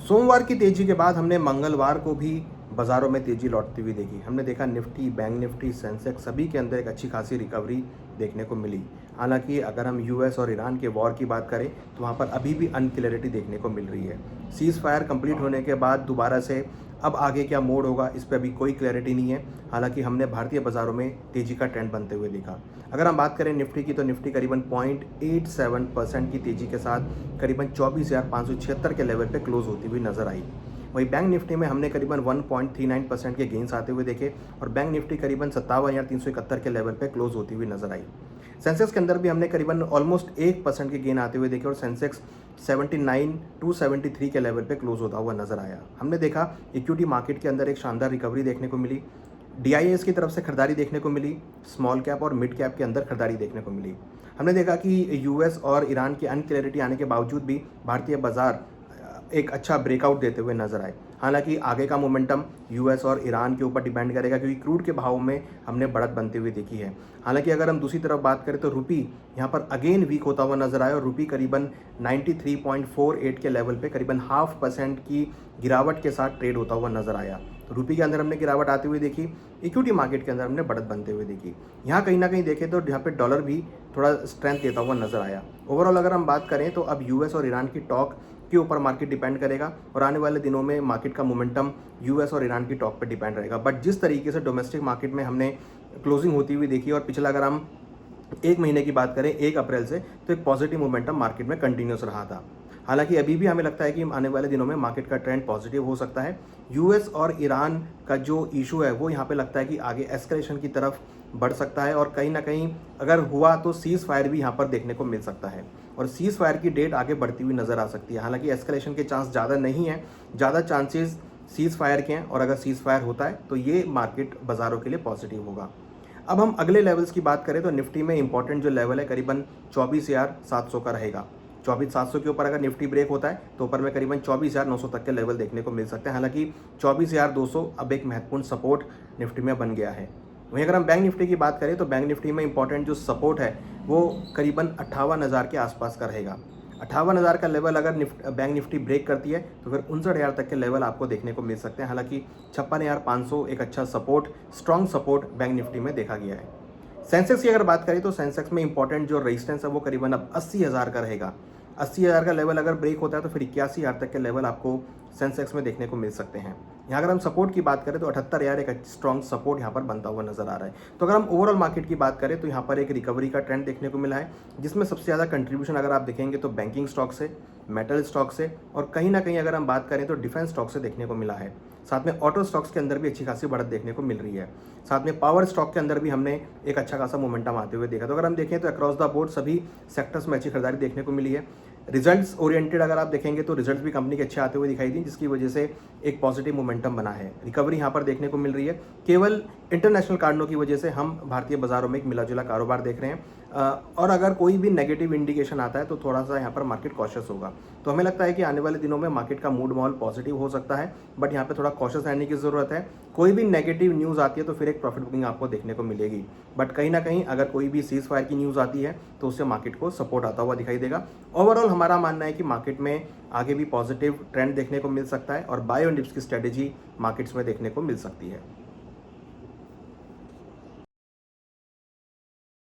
सोमवार की तेजी के बाद हमने मंगलवार को भी बाजारों में तेजी लौटती हुई देखी। हमने देखा निफ्टी, बैंक निफ्टी, सेंसेक्स सभी के अंदर एक अच्छी खासी रिकवरी देखने को मिली। हालांकि अगर हम यूएस और ईरान के वॉर की बात करें तो वहाँ पर अभी भी अनक्लैरिटी देखने को मिल रही है। सीज़ फायर कंप्लीट होने के बाद दोबारा से अब आगे क्या मोड होगा, इस पर अभी कोई क्लैरिटी नहीं है। हालांकि हमने भारतीय बाजारों में तेजी का ट्रेंड बनते हुए देखा। अगर हम बात करें निफ्टी की, तो निफ्टी करीबन 0.87% की तेजी के साथ करीबन 24,576 के लेवल पे क्लोज होती हुई नजर आई। वहीं बैंक निफ्टी में हमने करीबन 1.39% के गेंस आते हुए देखे और बैंक निफ्टी करीबन 57,371 के लेवल पे क्लोज होती हुई नजर आई। सेंसेक्स के अंदर भी हमने करीबन ऑलमोस्ट 1% के गेन आते हुए देखे और सेंसेक्स 79,273 के लेवल पे क्लोज होता हुआ नजर आया। हमने देखा इक्विटी मार्केट के अंदर एक शानदार रिकवरी देखने को मिली। डीआईएस की तरफ से खरीदारी देखने को मिली, स्मॉल कैप और मिड कैप के अंदर खरीदारी देखने को मिली। हमने देखा कि यूएस और ईरान की अनक्लैरिटी आने के बावजूद भी भारतीय बाजार एक अच्छा ब्रेकआउट देते हुए नजर आए। हालांकि आगे का मोमेंटम यूएस और ईरान के ऊपर डिपेंड करेगा, क्योंकि क्रूड के भाव में हमने बढ़त बनती हुई देखी है। हालांकि अगर हम दूसरी तरफ बात करें तो रुपी यहाँ पर अगेन वीक होता हुआ नजर आया और रुपी करीबन 93.48 के लेवल पे करीबन 0.5% की गिरावट के साथ ट्रेड होता हुआ नजर आया। तो रुपी के अंदर हमने गिरावट आती हुई देखी, इक्विटी मार्केट के अंदर हमने बढ़त बनते हुए देखी। यहाँ कहीं ना कहीं देखें तो यहाँ पे डॉलर भी थोड़ा स्ट्रेंथ देता हुआ नजर आया। ओवरऑल अगर हम बात करें तो अब यूएस और ईरान की टॉक के ऊपर मार्केट डिपेंड करेगा और आने वाले दिनों में मार्केट का मोमेंटम यूएस और ईरान की टॉक पर डिपेंड रहेगा। बट जिस तरीके से डोमेस्टिक मार्केट में हमने क्लोजिंग होती हुई देखी और पिछला अगर हम एक महीने की बात करें 1 अप्रैल से, तो एक पॉजिटिव मोमेंटम मार्केट में कंटिन्यूस रहा था। हालांकि अभी भी हमें लगता है कि आने वाले दिनों में मार्केट का ट्रेंड पॉजिटिव हो सकता है। यूएस और ईरान का जो इशू है वो यहाँ पे लगता है कि आगे एस्केलेशन की तरफ बढ़ सकता है और कहीं ना कहीं अगर हुआ तो सीज फायर भी यहाँ पर देखने को मिल सकता है और सीज फायर की डेट आगे बढ़ती हुई नजर आ सकती है। हालांकि एस्केलेशन के चांस ज़्यादा नहीं है, ज़्यादा चांसेस सीज फायर के हैं और अगर सीज फायर होता है तो ये मार्केट बाजारों के लिए पॉजिटिव होगा। अब हम अगले लेवल्स की बात करें तो निफ्टी में इंपॉर्टेंट जो लेवल है करीबन 24,700 का रहेगा। 24,700 के ऊपर अगर निफ्टी ब्रेक होता है तो ऊपर में करीबन 24,900 तक के लेवल देखने को मिल सकते हैं। हालांकि 24,200 अब एक महत्वपूर्ण सपोर्ट निफ्टी में बन गया है। वहीं अगर हम बैंक निफ्टी की बात करें तो बैंक निफ्टी में इंपॉर्टेंट जो सपोर्ट है वो करीबन 58,000 के आसपास का रहेगा। 58,000 का लेवल अगर बैंक निफ्टी ब्रेक करती है तो फिर 59,000 तक के लेवल आपको देखने को मिल सकते हैं। हालांकि 56,500 एक अच्छा support, strong support bank Nifty में देखा गया है। सेंसेक्स की अगर बात करें तो सेंसेक्स में इंपॉर्टेंट जो रेजिस्टेंस है वो करीबन अब 80,000 का रहेगा। 80,000 का लेवल अगर ब्रेक होता है तो फिर 81,000 तक के लेवल आपको सेंसेक्स में देखने को मिल सकते हैं। यहाँ अगर हम सपोर्ट की बात करें तो 78,000 एक स्ट्रॉन्ग सपोर्ट यहाँ पर बनता हुआ नजर आ रहा है। तो अगर हम ओवरऑल मार्केट की बात करें तो यहाँ पर एक रिकवरी का ट्रेंड देखने को मिला है, जिसमें सबसे ज़्यादा कंट्रीब्यूशन अगर आप देखेंगे तो बैंकिंग स्टॉक से, मेटल स्टॉक से और कहीं ना कहीं अगर हम बात करें तो डिफेंस स्टॉक से देखने को मिला है। साथ में ऑटो स्टॉक्स के अंदर भी अच्छी खासी बढ़त देखने को मिल रही है। साथ में पावर स्टॉक के अंदर भी हमने एक अच्छा खासा मोमेंटम आते हुए देखा। तो अगर हम देखें तो अक्रॉस द बोर्ड सभी सेक्टर्स में अच्छी खरीदारी देखने को मिली है। रिजल्ट्स ओरिएंटेड अगर आप देखेंगे तो रिजल्ट्स भी कंपनी के अच्छे आते हुए दिखाई दी, जिसकी वजह से एक पॉजिटिव मोमेंटम बना है। रिकवरी यहाँ पर देखने को मिल रही है। केवल इंटरनेशनल कारणों की वजह से हम भारतीय बाजारों में एक मिला जुला कारोबार देख रहे हैं और अगर कोई भी नेगेटिव इंडिकेशन आता है तो थोड़ा सा यहाँ पर मार्केट कॉशियस होगा। तो हमें लगता है कि आने वाले दिनों में मार्केट का मूड माहौल पॉजिटिव हो सकता है, बट यहाँ पे थोड़ा कॉशियस रहने की ज़रूरत है। कोई भी नेगेटिव न्यूज़ आती है तो फिर एक प्रॉफिट बुकिंग आपको देखने को मिलेगी, बट कहीं ना कहीं अगर कोई भी सीज फायर की न्यूज़ आती है तो उससे मार्केट को सपोर्ट आता हुआ दिखाई देगा। ओवरऑल हमारा मानना है कि मार्केट में आगे भी पॉजिटिव ट्रेंड देखने को मिल सकता है और बाय ऑन डिप्स की स्ट्रेटेजी मार्केट्स में देखने को मिल सकती है।